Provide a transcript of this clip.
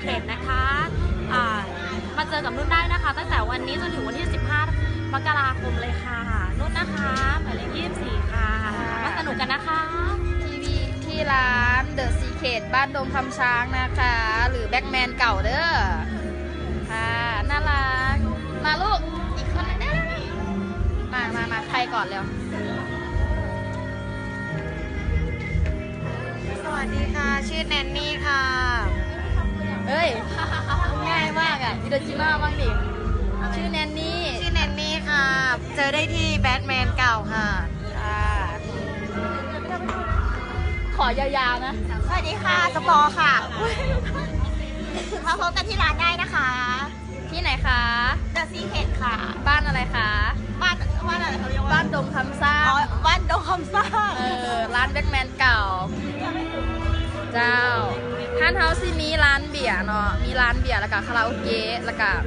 Secret นะคะมาเจอกับนุ่นได้นะคะตั้งแต่วันนี้จนถึงวันที่15 มกราคมเลยค่ะนุ่นนะคะหมายเลข24ค่ะมาสนุกกันนะคะที่ร้าน The Secret บ้านดงคำช้างนะคะหรือแบ็กแมนเก่าเด้อค่ะน่ารักมาลูกอีกคนนึงได้มาใครก่อนเร็วสวัสดีค่ะชื่อแนนนี่ค่ะเฮ้ยง่ายมากอ่ะอิโดจิมาบ้างดิชื่อแนนนี่ค่ะเจอได้ที่แบทแมนเก่าค่ะขอยาวๆนะสวัสดีค่ะสปอร์ค่ะมาพบกันที่ร้านได้นะคะที่ไหนคะ The Secret ค่ะบ้านอะไรคะบ้านอะไรเขาเรียกว่าบ้านดงคำสร้างบ้านดงคำสร้างร้านแบ็กแมนเก่าเจ้าท่านเฮาส์ที่มีร้านเบียร์เนาะมีร้านเบียร์แล้วก็คาราโอเกะแล้วก็